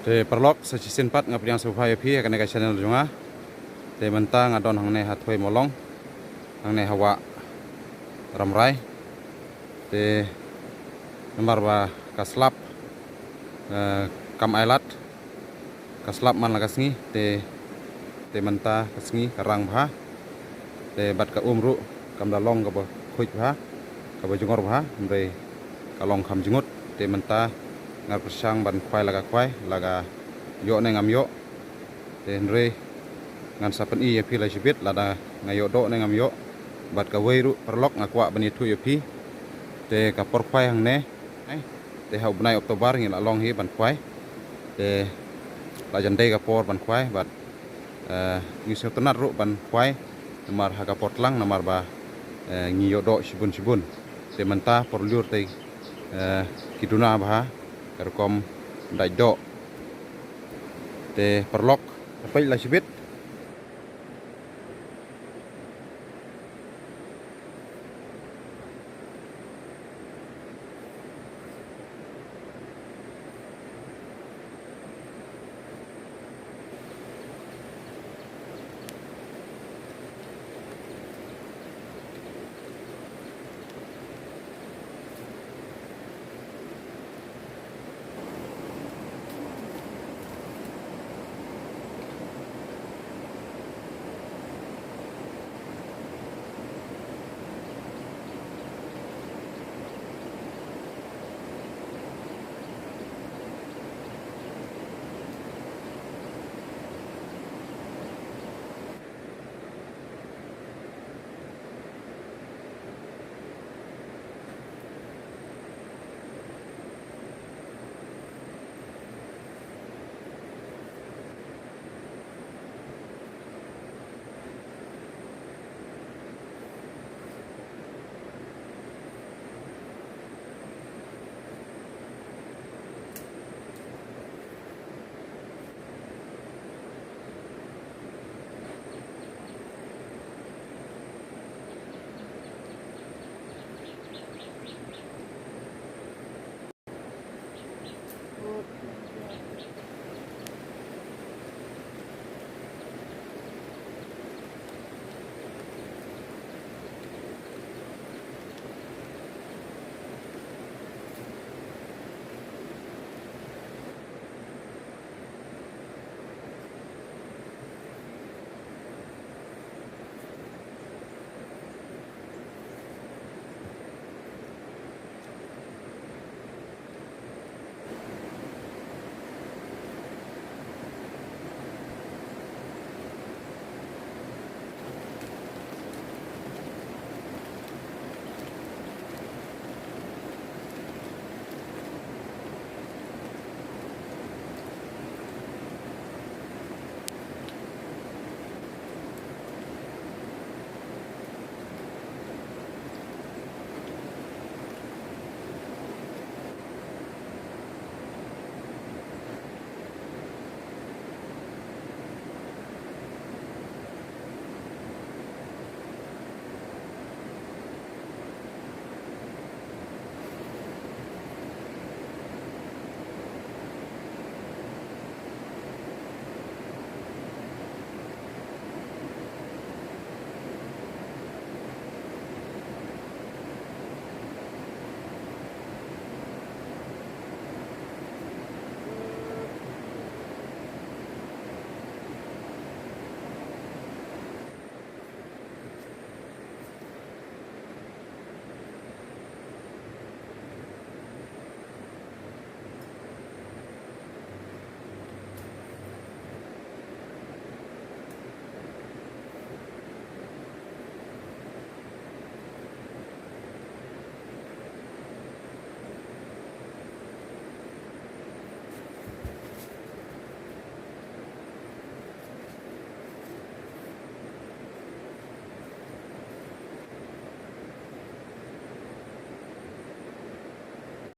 Te perlok sejisin pat ngapriang supaya pi akan ka channel junga. Te mentang adon hangne hathoi molong. Hangne hawa ramrai. Te nomor ba kaslap kam ailat. Kaslap man lagasngi te menta kasngi karang bha. Te bat ka umru kam dalong ka ba khuj bha. Ka ba jungor bha mre kalong kham jungut te menta ngar persang ban kwai laga yo ne ngam yo te nre ngan sapen i pi la jibit lada ngayo do ne ngam yo bat ka weiru perlok ngakwa bani thu yo pi te ka por kwai hang ne te hau bnai oktober ngi la long hi ban kwai te la jande ka por ban kwai bat ngi se tonat ru ban kwai namar ha ka pot lang namar ba ngi yo do sibun te menta por lur te kiduna bha kerkom dai do te perlok pai la sibit